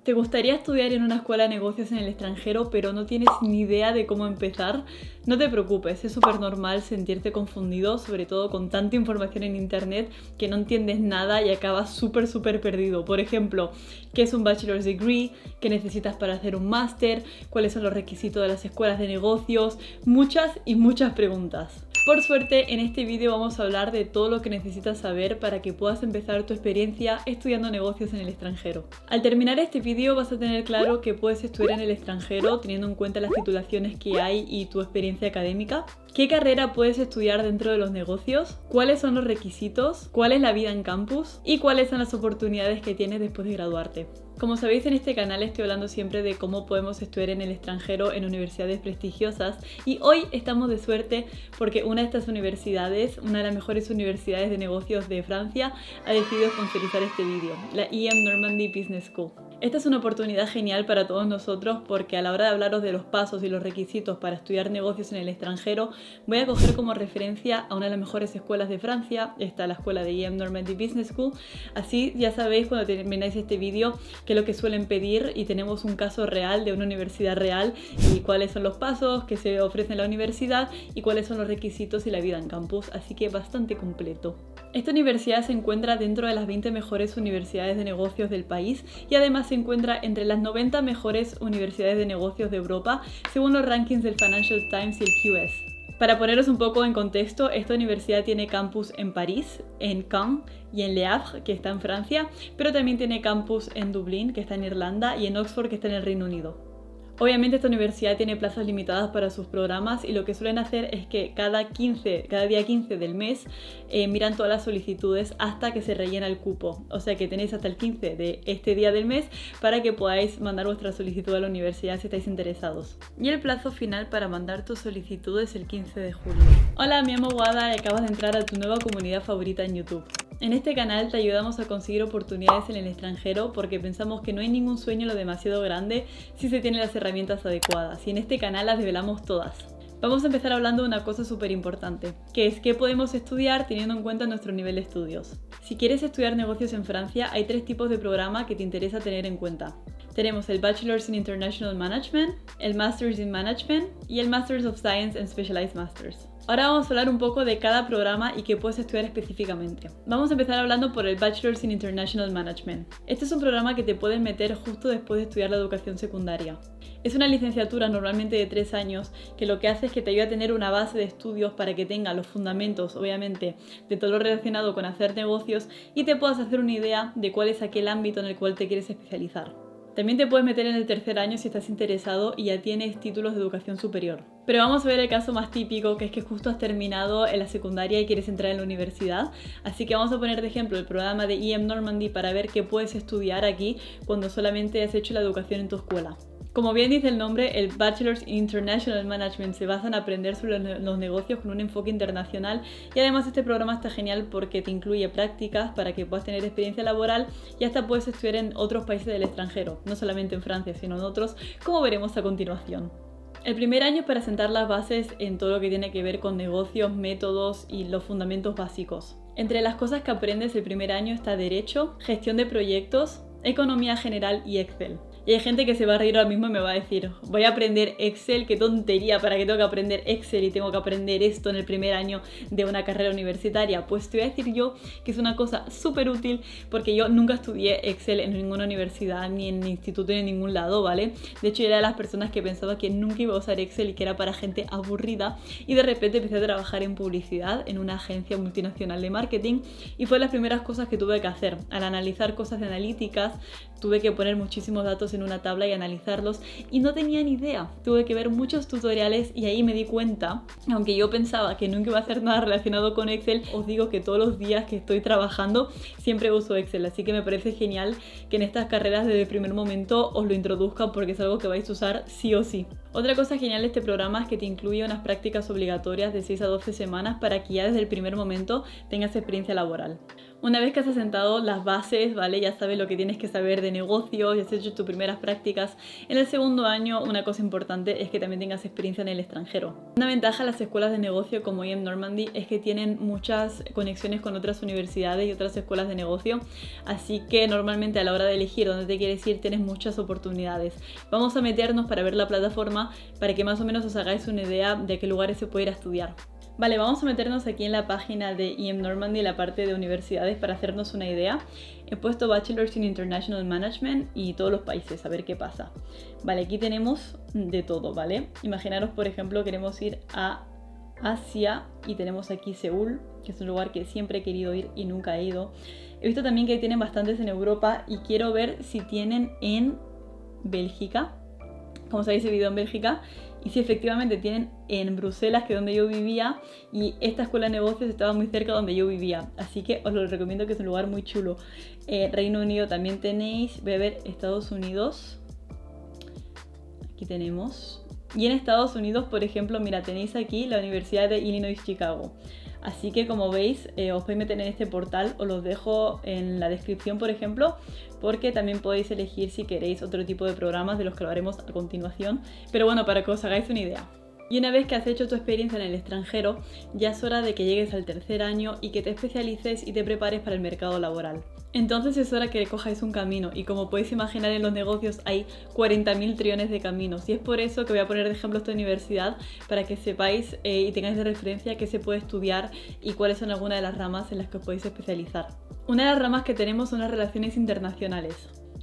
¿Te gustaría estudiar en una escuela de negocios en el extranjero pero no tienes ni idea de cómo empezar? No te preocupes, es súper normal sentirte confundido, sobre todo con tanta información en internet que no entiendes nada y acabas súper perdido. Por ejemplo, ¿qué es un bachelor's degree? ¿Qué necesitas para hacer un máster? ¿Cuáles son los requisitos de las escuelas de negocios? Muchas preguntas. Por suerte, en este vídeo vamos a hablar de todo lo que necesitas saber para que puedas empezar tu experiencia estudiando negocios en el extranjero. Al terminar este vídeo vas a tener claro que puedes estudiar en el extranjero teniendo en cuenta las titulaciones que hay y tu experiencia académica, qué carrera puedes estudiar dentro de los negocios, cuáles son los requisitos, cuál es la vida en campus y cuáles son las oportunidades que tienes después de graduarte. Como sabéis, en este canal estoy hablando siempre de cómo podemos estudiar en el extranjero en universidades prestigiosas y hoy estamos de suerte porque una de estas universidades, una de las mejores universidades de negocios de Francia, ha decidido sponsorizar este vídeo, la EM Normandy Business School. Esta es una oportunidad genial para todos nosotros porque a la hora de hablaros de los pasos y los requisitos para estudiar negocios en el extranjero, voy a coger como referencia a una de las mejores escuelas de Francia, está la escuela de EM Normandy Business School. Así ya sabéis cuando termináis este vídeo qué es lo que suelen pedir y tenemos un caso real de una universidad real y cuáles son los pasos que se ofrecen en la universidad y cuáles son los requisitos y la vida en campus, así que bastante completo. Esta universidad se encuentra dentro de las 20 mejores universidades de negocios del país y además se encuentra entre las 90 mejores universidades de negocios de Europa según los rankings del Financial Times y el QS. Para poneros un poco en contexto, esta universidad tiene campus en París, en Caen y en Le Havre, que está en Francia, pero también tiene campus en Dublín, que está en Irlanda, y en Oxford, que está en el Reino Unido. Obviamente esta universidad tiene plazas limitadas para sus programas y lo que suelen hacer es que cada día 15 del mes miran todas las solicitudes hasta que se rellena el cupo. O sea que tenéis hasta el 15 de este día del mes para que podáis mandar vuestra solicitud a la universidad si estáis interesados. Y el plazo final para mandar tu solicitud es el 15 de julio. Hola, me llamo Wada y acabas de entrar a tu nueva comunidad favorita en YouTube. En este canal te ayudamos a conseguir oportunidades en el extranjero porque pensamos que no hay ningún sueño lo demasiado grande si se tienen las herramientas adecuadas y en este canal las develamos todas. Vamos a empezar hablando de una cosa súper importante, que es qué podemos estudiar teniendo en cuenta nuestro nivel de estudios. Si quieres estudiar negocios en Francia, hay 3 tipos de programa que te interesa tener en cuenta. Tenemos el Bachelor's in International Management, el Master's in Management y el Master's of Science and Specialized Masters. Ahora vamos a hablar un poco de cada programa y qué puedes estudiar específicamente. Vamos a empezar hablando por el Bachelor's in International Management. Este es un programa que te puedes meter justo después de estudiar la educación secundaria. Es una licenciatura normalmente de 3 años que lo que hace es que te ayuda a tener una base de estudios para que tenga los fundamentos, obviamente, de todo lo relacionado con hacer negocios y te puedas hacer una idea de cuál es aquel ámbito en el cual te quieres especializar. También te puedes meter en el 3er año si estás interesado y ya tienes títulos de educación superior. Pero vamos a ver el caso más típico, que es que justo has terminado en la secundaria y quieres entrar en la universidad. Así que vamos a poner de ejemplo el programa de EM Normandy para ver qué puedes estudiar aquí cuando solamente has hecho la educación en tu escuela. Como bien dice el nombre, el Bachelor's in International Management se basa en aprender sobre los negocios con un enfoque internacional y además este programa está genial porque te incluye prácticas para que puedas tener experiencia laboral y hasta puedes estudiar en otros países del extranjero, no solamente en Francia, sino en otros, como veremos a continuación. El primer año es para sentar las bases en todo lo que tiene que ver con negocios, métodos y los fundamentos básicos. Entre las cosas que aprendes el primer año está Derecho, Gestión de Proyectos, Economía General y Excel. Y hay gente que se va a reír ahora mismo y me va a decir, voy a aprender Excel, qué tontería, ¿para qué tengo que aprender Excel y tengo que aprender esto en el primer año de una carrera universitaria? Pues te voy a decir yo que es una cosa súper útil porque yo nunca estudié Excel en ninguna universidad, ni en instituto, ni en ningún lado, ¿vale? De hecho, yo era de las personas que pensaba que nunca iba a usar Excel y que era para gente aburrida y de repente empecé a trabajar en publicidad en una agencia multinacional de marketing y fue las primeras cosas que tuve que hacer. Al analizar cosas de analíticas, tuve que poner muchísimos datos en una tabla y analizarlos y no tenía ni idea. Tuve que ver muchos tutoriales y ahí me di cuenta, aunque yo pensaba que nunca iba a hacer nada relacionado con Excel, os digo que todos los días que estoy trabajando siempre uso Excel, así que me parece genial que en estas carreras desde el primer momento os lo introduzcan porque es algo que vais a usar sí o sí. Otra cosa genial de este programa es que te incluye unas prácticas obligatorias de 6 a 12 semanas para que ya desde el primer momento tengas experiencia laboral. Una vez que has asentado las bases, ¿vale? Ya sabes lo que tienes que saber de negocios, ya has hecho tus primeras prácticas. En el segundo año, una cosa importante es que también tengas experiencia en el extranjero. Una ventaja de las escuelas de negocio como IEM Normandy es que tienen muchas conexiones con otras universidades y otras escuelas de negocio, así que normalmente a la hora de elegir dónde te quieres ir tienes muchas oportunidades. Vamos a meternos para ver la plataforma para que más o menos os hagáis una idea de qué lugares se puede ir a estudiar. Vale, vamos a meternos aquí en la página de IEM Normandy, la parte de universidades, para hacernos una idea. He puesto Bachelors in International Management y todos los países, a ver qué pasa. Vale, aquí tenemos de todo, ¿vale? Imaginaros, por ejemplo, queremos ir a Asia y tenemos aquí Seúl, que es un lugar que siempre he querido ir y nunca he ido. He visto también que tienen bastantes en Europa y quiero ver si tienen en Bélgica. Como sabéis, he vivido en Bélgica. Y si efectivamente tienen en Bruselas, que es donde yo vivía, y esta escuela de negocios estaba muy cerca de donde yo vivía. Así que os lo recomiendo, que es un lugar muy chulo. Reino Unido también tenéis. Voy a ver Estados Unidos. Aquí tenemos. Y en Estados Unidos, por ejemplo, mira, tenéis aquí la Universidad de Illinois Chicago. Así que como veis, os podéis meter en este portal, os los dejo en la descripción, por ejemplo, porque también podéis elegir si queréis otro tipo de programas de los que lo haremos a continuación. Pero bueno, para que os hagáis una idea. Y una vez que has hecho tu experiencia en el extranjero, ya es hora de que llegues al tercer año y que te especialices y te prepares para el mercado laboral. Entonces es hora que cojáis un camino, y como podéis imaginar, en los negocios hay 40.000 trillones de caminos, y es por eso que voy a poner de ejemplo esta universidad para que sepáis y tengáis de referencia qué se puede estudiar y cuáles son algunas de las ramas en las que os podéis especializar. Una de las ramas que tenemos son las relaciones internacionales,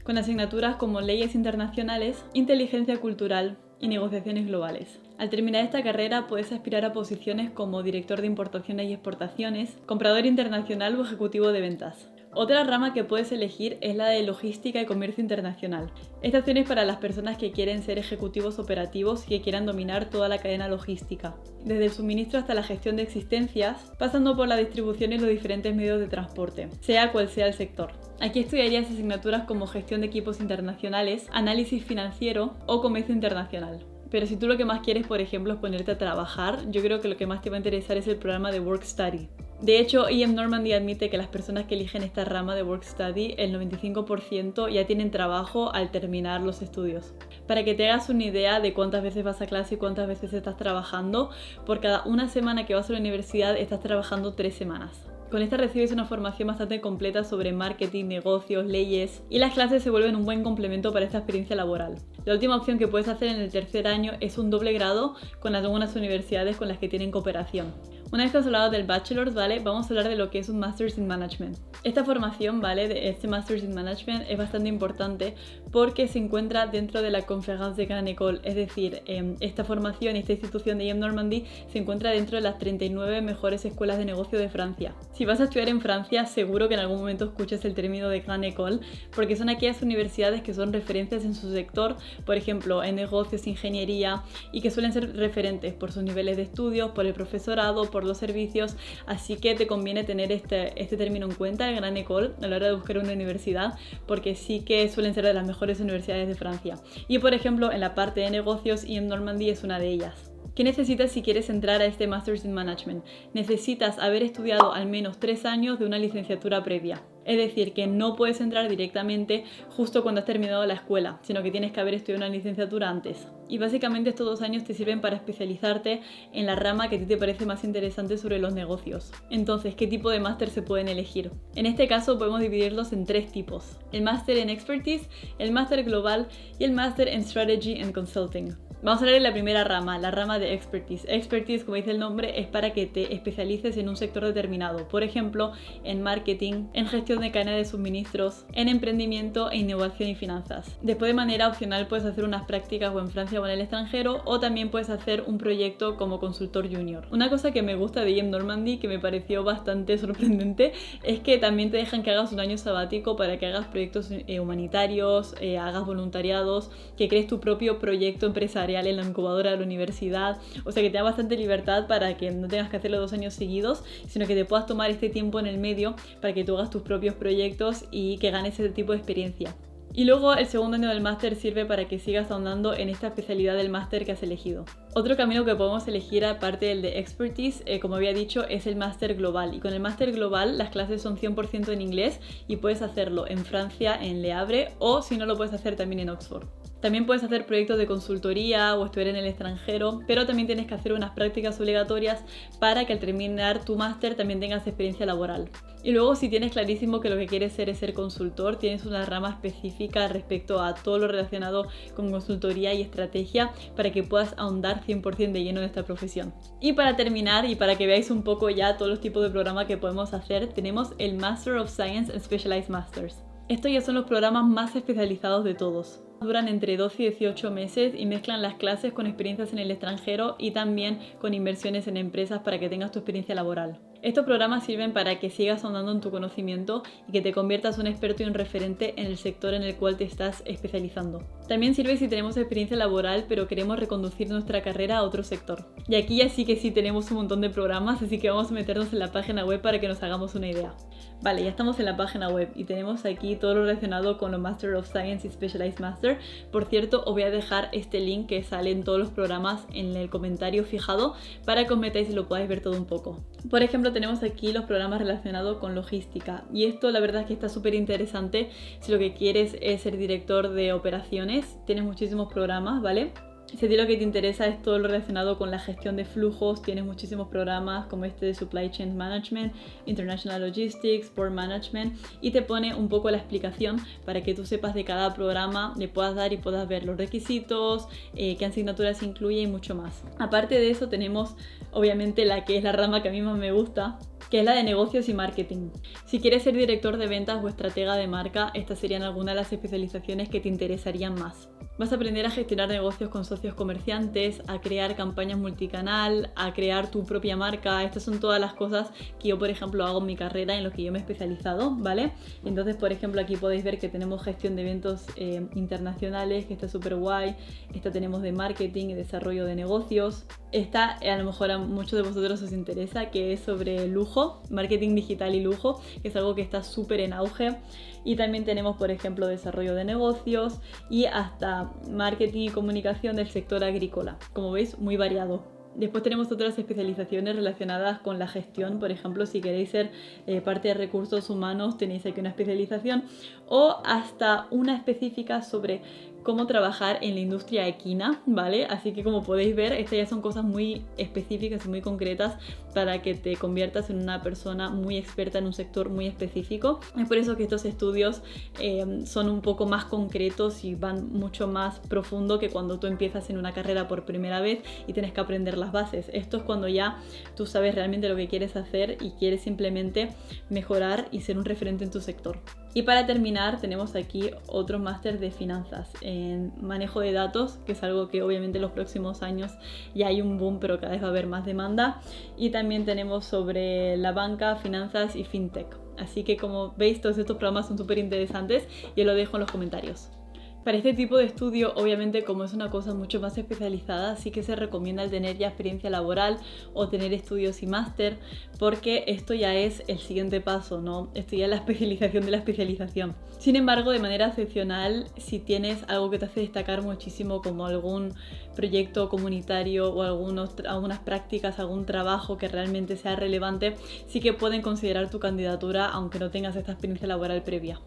con asignaturas como leyes internacionales, inteligencia cultural y negociaciones globales. Al terminar esta carrera puedes aspirar a posiciones como director de importaciones y exportaciones, comprador internacional o ejecutivo de ventas. Otra rama que puedes elegir es la de logística y comercio internacional. Esta opción es para las personas que quieren ser ejecutivos operativos y que quieran dominar toda la cadena logística, desde el suministro hasta la gestión de existencias, pasando por la distribución y los diferentes medios de transporte, sea cual sea el sector. Aquí estudiarías asignaturas como gestión de equipos internacionales, análisis financiero o comercio internacional. Pero si tú lo que más quieres, por ejemplo, es ponerte a trabajar, yo creo que lo que más te va a interesar es el programa de Work Study. De hecho, IEM Normandy admite que las personas que eligen esta rama de Work Study, el 95% ya tienen trabajo al terminar los estudios. Para que te hagas una idea de cuántas veces vas a clase y cuántas veces estás trabajando, por cada una semana que vas a la universidad estás trabajando 3 semanas. Con esta recibes una formación bastante completa sobre marketing, negocios, leyes, y las clases se vuelven un buen complemento para esta experiencia laboral. La última opción que puedes hacer en el tercer año es un doble grado con algunas universidades con las que tienen cooperación. Una vez que has hablado del Bachelor's, ¿vale? Vamos a hablar de lo que es un Master's in Management. Esta formación, ¿vale? De este Master's in Management es bastante importante porque se encuentra dentro de la Conférence des Grandes Écoles, es decir, esta formación y esta institución de IEM Normandy se encuentra dentro de las 39 mejores escuelas de negocio de Francia. Si vas a estudiar en Francia, seguro que en algún momento escuches el término de Grande École, porque son aquellas universidades que son referencias en su sector, por ejemplo, en negocios, ingeniería, y que suelen ser referentes por sus niveles de estudios, por el profesorado, por los servicios, así que te conviene tener este término en cuenta, el Grande École, a la hora de buscar una universidad, porque sí que suelen ser de las mejores universidades de Francia. Y por ejemplo, en la parte de negocios, IEM Normandy es una de ellas. ¿Qué necesitas si quieres entrar a este Master's in Management? Necesitas haber estudiado al menos 3 años de una licenciatura previa. Es decir, que no puedes entrar directamente justo cuando has terminado la escuela, sino que tienes que haber estudiado una licenciatura antes. Y básicamente estos 2 años te sirven para especializarte en la rama que a ti te parece más interesante sobre los negocios. Entonces, ¿qué tipo de máster se pueden elegir? En este caso podemos dividirlos en 3 tipos. El máster en Expertise, el máster global y el máster en Strategy and Consulting. Vamos a hablar de la primera rama, la rama de Expertise. Expertise, como dice el nombre, es para que te especialices en un sector determinado. Por ejemplo, en marketing, en gestión de cadena de suministros, en emprendimiento e innovación y finanzas. Después, de manera opcional, puedes hacer unas prácticas o en Francia o en el extranjero, o también puedes hacer un proyecto como consultor junior. Una cosa que me gusta de IEM Normandy, que me pareció bastante sorprendente, es que también te dejan que hagas un año sabático para que hagas proyectos humanitarios, hagas voluntariados, que crees tu propio proyecto empresarial en la incubadora de la universidad, o sea que te da bastante libertad para que no tengas que hacerlo 2 años seguidos, sino que te puedas tomar este tiempo en el medio para que tú hagas tus propios proyectos y que ganes ese tipo de experiencia. Y luego el segundo año del máster sirve para que sigas ahondando en esta especialidad del máster que has elegido. Otro camino que podemos elegir aparte del de Expertise, como había dicho, es el Máster Global. Y con el Máster Global las clases son 100% en inglés y puedes hacerlo en Francia, en Le Havre, o si no lo puedes hacer también en Oxford. También puedes hacer proyectos de consultoría o estudiar en el extranjero, pero también tienes que hacer unas prácticas obligatorias para que al terminar tu máster también tengas experiencia laboral. Y luego, si tienes clarísimo que lo que quieres ser es ser consultor, tienes una rama específica respecto a todo lo relacionado con consultoría y estrategia para que puedas ahondar 100% de lleno en esta profesión. Y para terminar, y para que veáis un poco ya todos los tipos de programas que podemos hacer, tenemos el Master of Science and Specialized Masters. Estos ya son los programas más especializados de todos. Duran entre 12 y 18 meses y mezclan las clases con experiencias en el extranjero y también con inversiones en empresas para que tengas tu experiencia laboral. Estos programas sirven para que sigas ahondando en tu conocimiento y que te conviertas un experto y un referente en el sector en el cual te estás especializando. También sirve si tenemos experiencia laboral pero queremos reconducir nuestra carrera a otro sector. Y aquí ya sí que sí tenemos un montón de programas, así que vamos a meternos en la página web para que nos hagamos una idea. Vale, ya estamos en la página web y tenemos aquí todo lo relacionado con los Master of Science y Specialized Master. Por cierto, os voy a dejar este link que sale en todos los programas en el comentario fijado para que os metáis y lo podáis ver todo un poco. Por ejemplo, tenemos aquí los programas relacionados con logística y esto la verdad es que está súper interesante si lo que quieres es ser director de operaciones. Tienes muchísimos programas, ¿vale? Si a ti lo que te interesa es todo lo relacionado con la gestión de flujos, tienes muchísimos programas como este de Supply Chain Management, International Logistics, Port Management, y te pone un poco la explicación para que tú sepas de cada programa, le puedas dar y puedas ver los requisitos, qué asignaturas incluye y mucho más. Aparte de eso tenemos obviamente la que es la rama que a mí más me gusta, que es la de negocios y marketing. Si quieres ser director de ventas o estratega de marca, estas serían algunas de las especializaciones que te interesarían más. Vas a aprender a gestionar negocios con socios comerciantes, a crear campañas multicanal, a crear tu propia marca. Estas son todas las cosas que yo, por ejemplo, hago en mi carrera, en lo que yo me he especializado, ¿vale? Entonces, por ejemplo, aquí podéis ver que tenemos gestión de eventos internacionales, que está súper guay. Esta tenemos de marketing y desarrollo de negocios. Esta a lo mejor a muchos de vosotros os interesa, que es sobre lujo, marketing digital y lujo, que es algo que está súper en auge. Y también tenemos, por ejemplo, desarrollo de negocios y hasta marketing y comunicación del sector agrícola. Como veis, muy variado. Después tenemos otras especializaciones relacionadas con la gestión, por ejemplo, si queréis ser parte de recursos humanos tenéis aquí una especialización o hasta una específica sobre cómo trabajar en la industria equina, ¿vale? Así que como podéis ver, estas ya son cosas muy específicas y muy concretas para que te conviertas en una persona muy experta en un sector muy específico. Es por eso que estos estudios son un poco más concretos y van mucho más profundo que cuando tú empiezas en una carrera por primera vez y tienes que aprender las bases. Esto es cuando ya tú sabes realmente lo que quieres hacer y quieres simplemente mejorar y ser un referente en tu sector. Y para terminar tenemos aquí otro máster de finanzas en manejo de datos, que es algo que obviamente en los próximos años ya hay un boom, pero cada vez va a haber más demanda. Y también tenemos sobre la banca, finanzas y fintech. Así que como veis, todos estos programas son súper interesantes y os lo dejo en los comentarios. Para este tipo de estudio, obviamente, como es una cosa mucho más especializada, sí que se recomienda el tener ya experiencia laboral o tener estudios y máster, porque esto ya es el siguiente paso, ¿no? Esto ya es la especialización de la especialización. Sin embargo, de manera excepcional, si tienes algo que te hace destacar muchísimo, como algún proyecto comunitario o algunas prácticas, algún trabajo que realmente sea relevante, sí que pueden considerar tu candidatura aunque no tengas esta experiencia laboral previa.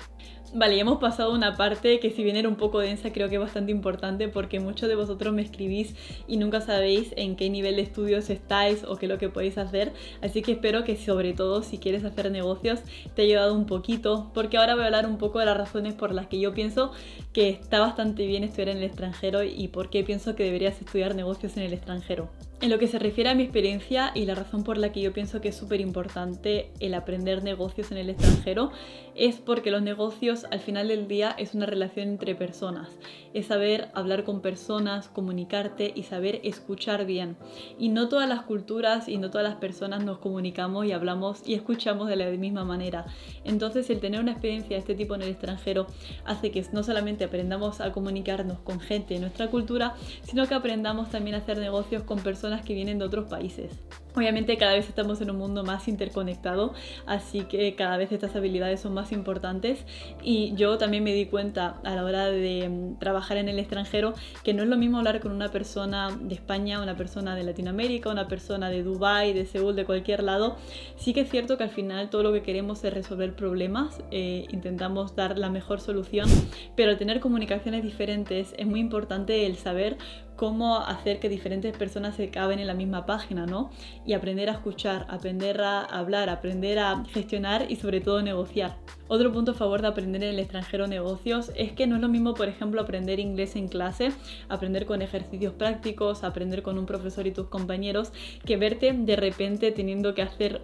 Vale, ya hemos pasado una parte que si bien era un poco densa, creo que es bastante importante porque muchos de vosotros me escribís y nunca sabéis en qué nivel de estudios estáis o qué es lo que podéis hacer, así que espero que sobre todo si quieres hacer negocios te haya ayudado un poquito, porque ahora voy a hablar un poco de las razones por las que yo pienso que está bastante bien estudiar en el extranjero y por qué pienso que deberías estudiar negocios en el extranjero. En lo que se refiere a mi experiencia y la razón por la que yo pienso que es súper importante el aprender negocios en el extranjero es porque los negocios al final del día es una relación entre personas, es saber hablar con personas, comunicarte y saber escuchar bien. Y no todas las culturas y no todas las personas nos comunicamos y hablamos y escuchamos de la misma manera. Entonces el tener una experiencia de este tipo en el extranjero hace que no solamente aprendamos a comunicarnos con gente de nuestra cultura, sino que aprendamos también a hacer negocios con personas personas que vienen de otros países. Obviamente cada vez estamos en un mundo más interconectado, así que cada vez estas habilidades son más importantes, y yo también me di cuenta a la hora de trabajar en el extranjero que no es lo mismo hablar con una persona de España, una persona de Latinoamérica, una persona de Dubái, de Seúl, de cualquier lado. Sí que es cierto que al final todo lo que queremos es resolver problemas, intentamos dar la mejor solución, pero al tener comunicaciones diferentes es muy importante el saber cómo hacer que diferentes personas se caben en la misma página, ¿no? Y aprender a escuchar, aprender a hablar, aprender a gestionar y sobre todo negociar. Otro punto a favor de aprender en el extranjero negocios es que no es lo mismo, por ejemplo, aprender inglés en clase, aprender con ejercicios prácticos, aprender con un profesor y tus compañeros, que verte de repente teniendo que hacer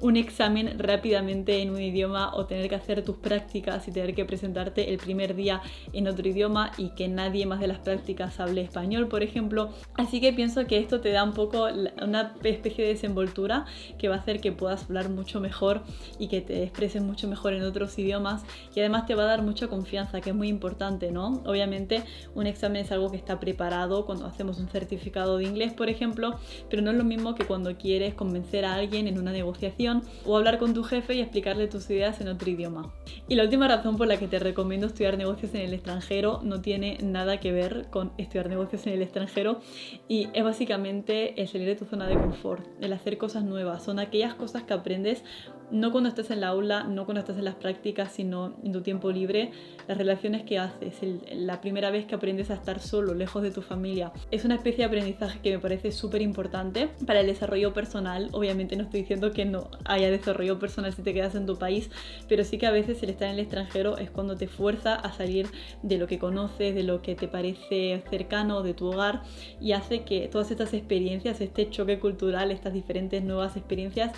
un examen rápidamente en un idioma, o tener que hacer tus prácticas y tener que presentarte el primer día en otro idioma y que nadie más de las prácticas hable español, por ejemplo. Así que pienso que esto te da un poco una especie de desenvoltura que va a hacer que puedas hablar mucho mejor y que te expreses mucho mejor en otros idiomas, y además te va a dar mucha confianza, que es muy importante, ¿no? Obviamente un examen es algo que está preparado cuando hacemos un certificado de inglés, por ejemplo, pero no es lo mismo que cuando quieres convencer a alguien en una negociación o hablar con tu jefe y explicarle tus ideas en otro idioma. Y la última razón por la que te recomiendo estudiar negocios en el extranjero no tiene nada que ver con estudiar negocios en el extranjero, y es básicamente el salir de tu zona de confort, el hacer cosas nuevas. Son aquellas cosas que aprendes no cuando estás en la aula, no cuando estás en las prácticas, sino en tu tiempo libre. Las relaciones que haces, la primera vez que aprendes a estar solo, lejos de tu familia. Es una especie de aprendizaje que me parece súper importante para el desarrollo personal. Obviamente no estoy diciendo que no haya desarrollo personal si te quedas en tu país, pero sí que a veces el estar en el extranjero es cuando te fuerza a salir de lo que conoces, de lo que te parece cercano, de tu hogar, y hace que todas estas experiencias, este choque cultural, estas diferentes nuevas experiencias,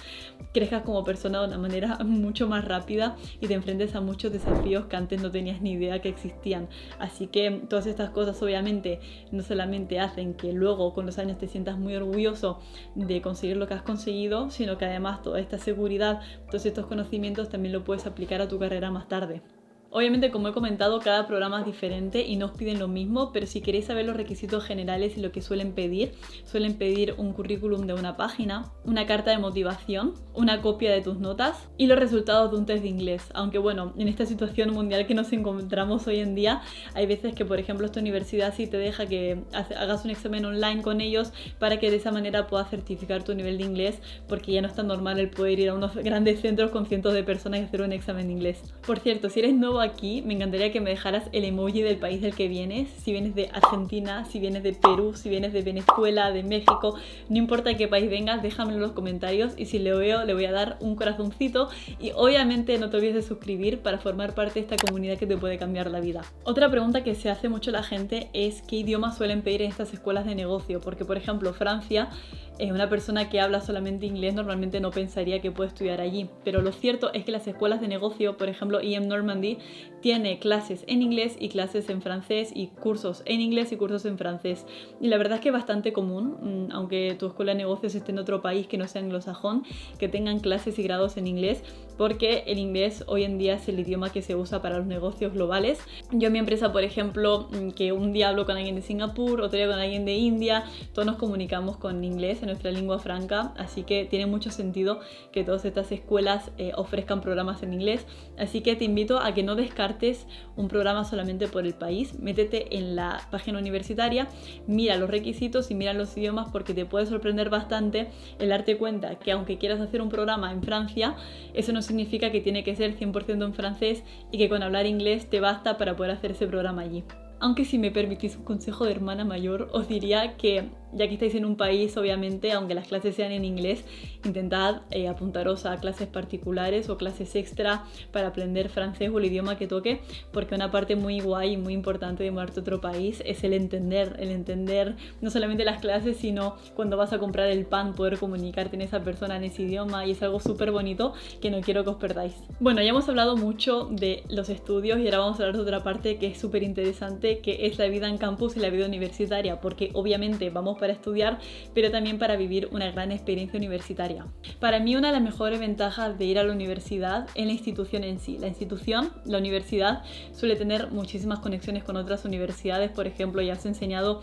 crezcas como persona de una manera mucho más rápida y te enfrentes a muchos desafíos que antes no tenías ni idea que existían. Así que todas estas cosas obviamente no solamente hacen que luego con los años te sientas muy orgulloso de conseguir lo que has conseguido, sino que además toda esta seguridad, todos estos conocimientos también lo puedes aplicar a tu carrera más tarde. Obviamente, como he comentado, cada programa es diferente y no os piden lo mismo, pero si queréis saber los requisitos generales y lo que suelen pedir un currículum de una página, una carta de motivación, una copia de tus notas y los resultados de un test de inglés. Aunque bueno, en esta situación mundial que nos encontramos hoy en día, hay veces que, por ejemplo, esta universidad sí te deja que hagas un examen online con ellos para que de esa manera puedas certificar tu nivel de inglés, porque ya no es tan normal el poder ir a unos grandes centros con cientos de personas y hacer un examen de inglés. Por cierto, si eres nuevo aquí, me encantaría que me dejaras el emoji del país del que vienes. Si vienes de Argentina, si vienes de Perú, si vienes de Venezuela, de México, no importa de qué país vengas, déjamelo en los comentarios, y si le veo le voy a dar un corazoncito. Y obviamente no te olvides de suscribir para formar parte de esta comunidad que te puede cambiar la vida. Otra pregunta que se hace mucho la gente es qué idiomas suelen pedir en estas escuelas de negocio, porque por ejemplo Francia, una persona que habla solamente inglés normalmente no pensaría que puede estudiar allí, pero lo cierto es que las escuelas de negocio, por ejemplo IEM Normandy, tiene clases en inglés y clases en francés, y cursos en inglés y cursos en francés, y la verdad es que es bastante común, aunque tu escuela de negocios esté en otro país que no sea anglosajón, que tengan clases y grados en inglés, porque el inglés hoy en día es el idioma que se usa para los negocios globales. Yo en mi empresa, por ejemplo, que un día hablo con alguien de Singapur, otro día con alguien de India, todos nos comunicamos con inglés, en nuestra lengua franca, así que tiene mucho sentido que todas estas escuelas ofrezcan programas en inglés. Así que te invito a que no descartes un programa solamente por el país. Métete en la página universitaria, mira los requisitos y mira los idiomas, porque te puede sorprender bastante el darte cuenta que aunque quieras hacer un programa en Francia, eso no significa que tiene que ser 100% en francés y que con hablar inglés te basta para poder hacer ese programa allí. Aunque si me permitís un consejo de hermana mayor, os diría que ya que estáis en un país, obviamente, aunque las clases sean en inglés, intentad apuntaros a clases particulares o clases extra para aprender francés o el idioma que toque, porque una parte muy guay y muy importante de mudarte a otro país es el entender no solamente las clases, sino cuando vas a comprar el pan, poder comunicarte en esa persona en ese idioma, y es algo súper bonito que no quiero que os perdáis. Bueno, ya hemos hablado mucho de los estudios y ahora vamos a hablar de otra parte que es súper interesante, que es la vida en campus y la vida universitaria, porque obviamente vamos para para estudiar, pero también para vivir una gran experiencia universitaria. Para mí una de las mejores ventajas de ir a la universidad es la institución en sí. La institución, la universidad, suele tener muchísimas conexiones con otras universidades. Por ejemplo, ya os he enseñado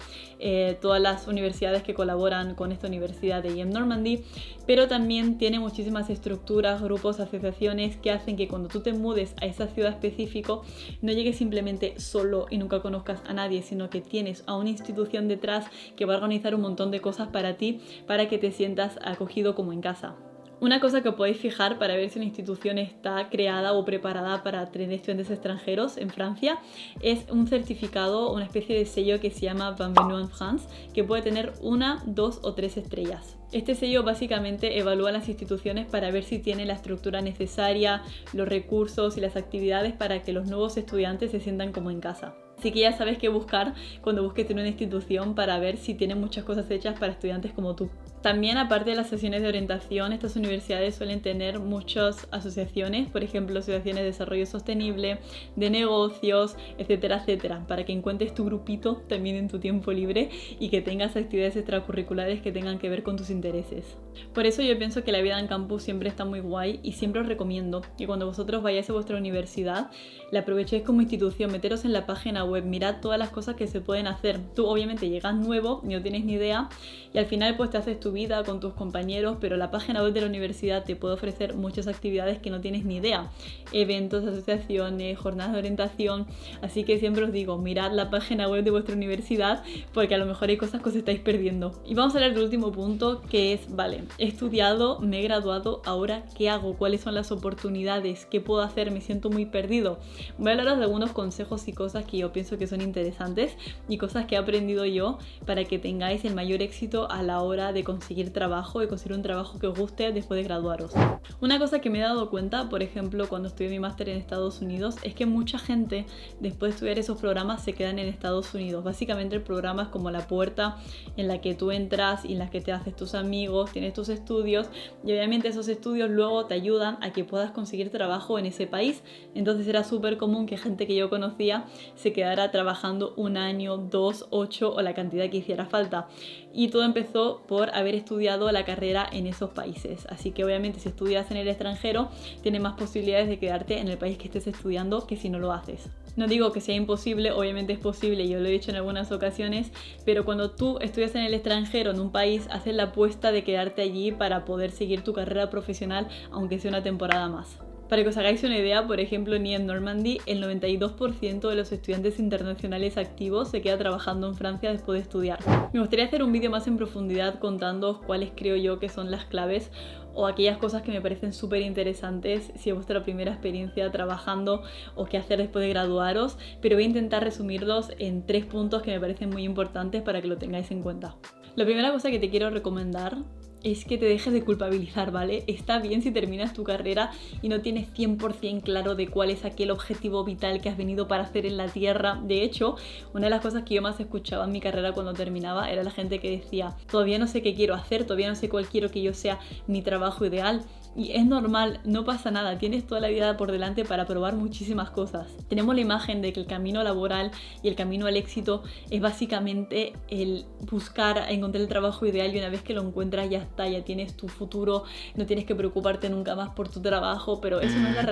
todas las universidades que colaboran con esta universidad de IEM Normandy, pero también tiene muchísimas estructuras, grupos, asociaciones que hacen que cuando tú te mudes a esa ciudad específico no llegues simplemente solo y nunca conozcas a nadie, sino que tienes a una institución detrás que va a organizar un montón de cosas para ti, para que te sientas acogido como en casa. Una cosa que podéis fijar para ver si una institución está creada o preparada para tener estudiantes extranjeros en Francia es un certificado, una especie de sello que se llama Bienvenue en France, que puede tener 1, 2 o 3 estrellas. Este sello básicamente evalúa las instituciones para ver si tiene la estructura necesaria, los recursos y las actividades para que los nuevos estudiantes se sientan como en casa. Así que ya sabes qué buscar cuando busques en una institución para ver si tienen muchas cosas hechas para estudiantes como tú. También, aparte de las sesiones de orientación, estas universidades suelen tener muchas asociaciones, por ejemplo, asociaciones de desarrollo sostenible, de negocios, etcétera, etcétera, para que encuentres tu grupito también en tu tiempo libre y que tengas actividades extracurriculares que tengan que ver con tus intereses. Por eso yo pienso que la vida en campus siempre está muy guay y siempre os recomiendo que cuando vosotros vayáis a vuestra universidad la aprovechéis como institución, meteros en la página web, mirad todas las cosas que se pueden hacer. Tú obviamente llegas nuevo, no tienes ni idea y al final pues te haces tu vida con tus compañeros, pero la página web de la universidad te puede ofrecer muchas actividades que no tienes ni idea, eventos, asociaciones, jornadas de orientación, así que siempre os digo, mirad la página web de vuestra universidad porque a lo mejor hay cosas que os estáis perdiendo. Y vamos a hablar del último punto, que es, vale, he estudiado, me he graduado, ahora ¿qué hago? ¿Cuáles son las oportunidades? ¿Qué puedo hacer? Me siento muy perdido. Voy a hablaros de algunos consejos y cosas que yo pienso que son interesantes y cosas que he aprendido yo para que tengáis el mayor éxito a la hora de conseguir trabajo y conseguir un trabajo que os guste después de graduaros. Una cosa que me he dado cuenta, por ejemplo, cuando estudié mi máster en Estados Unidos, es que mucha gente después de estudiar esos programas se quedan en Estados Unidos. Básicamente el programa es como la puerta en la que tú entras y en la que te haces tus amigos, tienes tus estudios y obviamente esos estudios luego te ayudan a que puedas conseguir trabajo en ese país. Entonces era súper común que gente que yo conocía se quedara trabajando 1 año, 2, 8 o la cantidad que hiciera falta. Y todo empezó por haber estudiado la carrera en esos países. Así que obviamente si estudias en el extranjero tienes más posibilidades de quedarte en el país que estés estudiando que si no lo haces. No digo que sea imposible, obviamente es posible, yo lo he dicho en algunas ocasiones, pero cuando tú estudias en el extranjero, en un país, haces la apuesta de quedarte allí para poder seguir tu carrera profesional, aunque sea una temporada más. Para que os hagáis una idea, por ejemplo, en IEM Normandy, el 92% de los estudiantes internacionales activos se queda trabajando en Francia después de estudiar. Me gustaría hacer un vídeo más en profundidad contándoos cuáles creo yo que son las claves o aquellas cosas que me parecen súper interesantes si es vuestra primera experiencia trabajando o qué hacer después de graduaros, pero voy a intentar resumirlos en 3 puntos que me parecen muy importantes para que lo tengáis en cuenta. La primera cosa que te quiero recomendar es que te dejes de culpabilizar, ¿vale? Está bien si terminas tu carrera y no tienes 100% claro de cuál es aquel objetivo vital que has venido para hacer en la tierra. De hecho, una de las cosas que yo más escuchaba en mi carrera cuando terminaba era la gente que decía, todavía no sé qué quiero hacer, todavía no sé cuál quiero que yo sea mi trabajo ideal. Y es normal, no pasa nada, tienes toda la vida por delante para probar muchísimas cosas. Tenemos la imagen de que el camino laboral y el camino al éxito es básicamente el buscar, encontrar el trabajo ideal y una vez que lo encuentras ya está, ya tienes tu futuro, no tienes que preocuparte nunca más por tu trabajo, pero eso no es la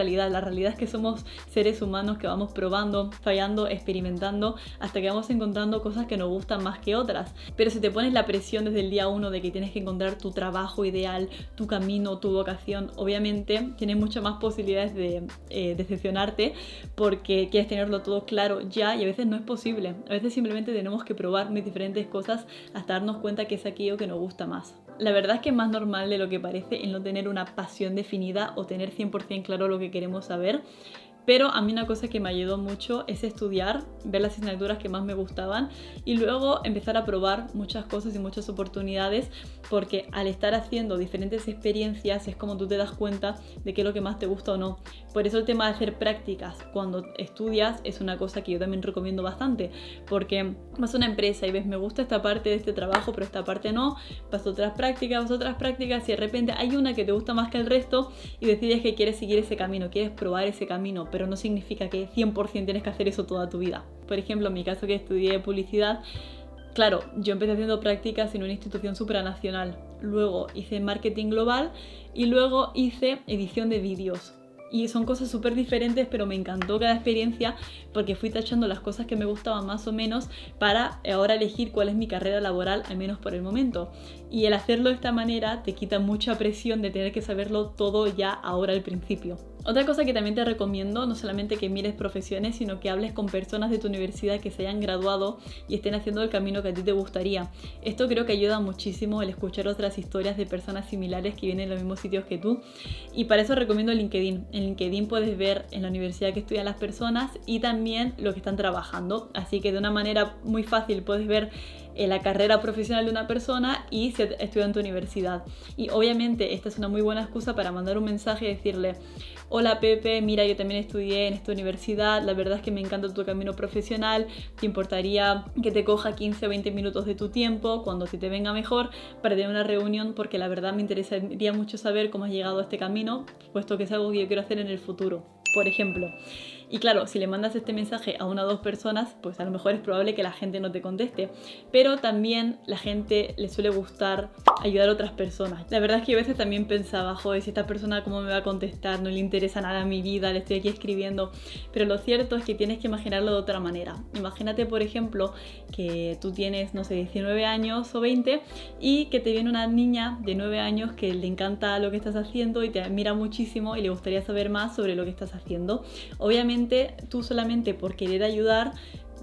realidad es que somos seres humanos que vamos probando, fallando, experimentando hasta que vamos encontrando cosas que nos gustan más que otras. Pero si te pones la presión desde el día 1 de que tienes que encontrar tu trabajo ideal, tu camino, tu vocación, obviamente tienes muchas más posibilidades de decepcionarte porque quieres tenerlo todo claro ya y a veces no es posible. A veces simplemente tenemos que probar muy diferentes cosas hasta darnos cuenta que es aquello que nos gusta más. La verdad es que es más normal de lo que parece el no tener una pasión definida o tener 100% claro lo que queremos saber. Pero a mí una cosa que me ayudó mucho es estudiar, ver las asignaturas que más me gustaban y luego empezar a probar muchas cosas y muchas oportunidades porque al estar haciendo diferentes experiencias es como tú te das cuenta de qué es lo que más te gusta o no. Por eso el tema de hacer prácticas cuando estudias es una cosa que yo también recomiendo bastante porque vas a una empresa y ves me gusta esta parte de este trabajo pero esta parte no, vas a otras prácticas y de repente hay una que te gusta más que el resto y decides que quieres seguir ese camino, quieres probar ese camino, pero no significa que 100% tienes que hacer eso toda tu vida. Por ejemplo, en mi caso que estudié publicidad, Claro, yo empecé haciendo prácticas en una institución supranacional, luego hice marketing global y luego hice edición de vídeos. Y son cosas súper diferentes, pero me encantó cada experiencia porque fui tachando las cosas que me gustaban más o menos para ahora elegir cuál es mi carrera laboral, al menos por el momento. Y el hacerlo de esta manera te quita mucha presión de tener que saberlo todo ya ahora al principio. Otra cosa que también te recomiendo, no solamente que mires profesiones, sino que hables con personas de tu universidad que se hayan graduado y estén haciendo el camino que a ti te gustaría. Esto creo que ayuda muchísimo el escuchar otras historias de personas similares que vienen en los mismos sitios que tú. Y para eso recomiendo LinkedIn. En LinkedIn puedes ver en la universidad que estudian las personas y también lo que están trabajando. Así que de una manera muy fácil puedes ver la carrera profesional de una persona y si estudia en tu universidad. Y obviamente esta es una muy buena excusa para mandar un mensaje y decirle: hola Pepe, mira, yo también estudié en esta universidad, la verdad es que me encanta tu camino profesional, ¿te importaría que te coja 15 o 20 minutos de tu tiempo cuando te venga mejor para tener una reunión? Porque la verdad me interesaría mucho saber cómo has llegado a este camino, puesto que es algo que yo quiero hacer en el futuro, por ejemplo. Y claro, si le mandas este mensaje a una o dos personas, pues a lo mejor es probable que la gente no te conteste. Pero también la gente le suele gustar ayudar a otras personas. La verdad es que yo a veces también pensaba: joder, si esta persona cómo me va a contestar, no le interesa nada a mi vida, le estoy aquí escribiendo. Pero lo cierto es que tienes que imaginarlo de otra manera. Imagínate, por ejemplo, que tú tienes, no sé, 19 años o 20 y que te viene una niña de 9 años que le encanta lo que estás haciendo y te admira muchísimo y le gustaría saber más sobre lo que estás haciendo. Obviamente tú solamente por querer ayudar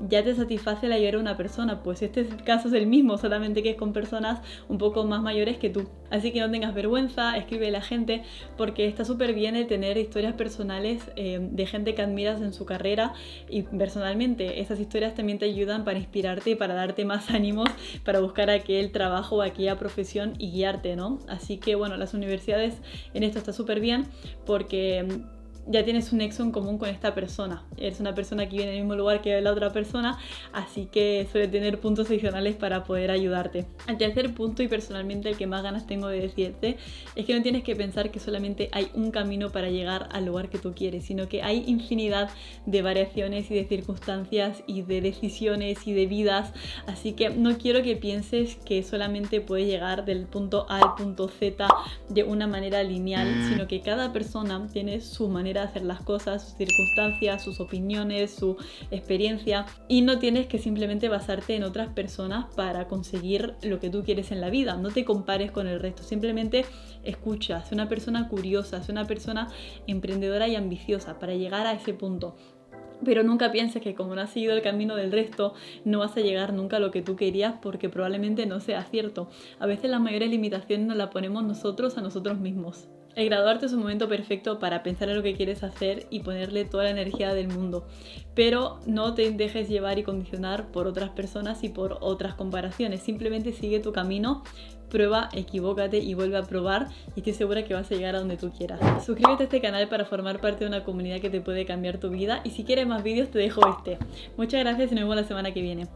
ya te satisface el ayudar a una persona, pues este caso es el mismo, solamente que es con personas un poco más mayores que tú. Así que no tengas vergüenza, escribe a la gente, porque está súper bien el tener historias personales de gente que admiras en su carrera, y personalmente esas historias también te ayudan para inspirarte y para darte más ánimos para buscar aquel trabajo o aquella profesión y guiarte, ¿no? Así que bueno, las universidades en esto está súper bien porque ya tienes un nexo en común con esta persona. Eres una persona que vive en el mismo lugar que la otra persona, así que suele tener puntos adicionales para poder ayudarte. El tercer punto, y personalmente el que más ganas tengo de decirte, es que no tienes que pensar que solamente hay un camino para llegar al lugar que tú quieres, sino que hay infinidad de variaciones y de circunstancias y de decisiones y de vidas. Así que no quiero que pienses que solamente puedes llegar del punto A al punto Z de una manera lineal, sino que cada persona tiene su manera de hacer las cosas, sus circunstancias, sus opiniones, su experiencia, y no tienes que simplemente basarte en otras personas para conseguir lo que tú quieres en la vida. No te compares con el resto, simplemente escucha, sé una persona curiosa, sé una persona emprendedora y ambiciosa para llegar a ese punto. Pero nunca pienses que como no has seguido el camino del resto no vas a llegar nunca a lo que tú querías, porque probablemente no sea cierto. A veces las mayores limitaciones nos las ponemos nosotros a nosotros mismos. El graduarte es un momento perfecto para pensar en lo que quieres hacer y ponerle toda la energía del mundo, pero no te dejes llevar y condicionar por otras personas y por otras comparaciones. Simplemente sigue tu camino, prueba, equivócate y vuelve a probar, y estoy segura que vas a llegar a donde tú quieras. Suscríbete a este canal para formar parte de una comunidad que te puede cambiar tu vida, y si quieres más vídeos te dejo este. Muchas gracias y nos vemos la semana que viene.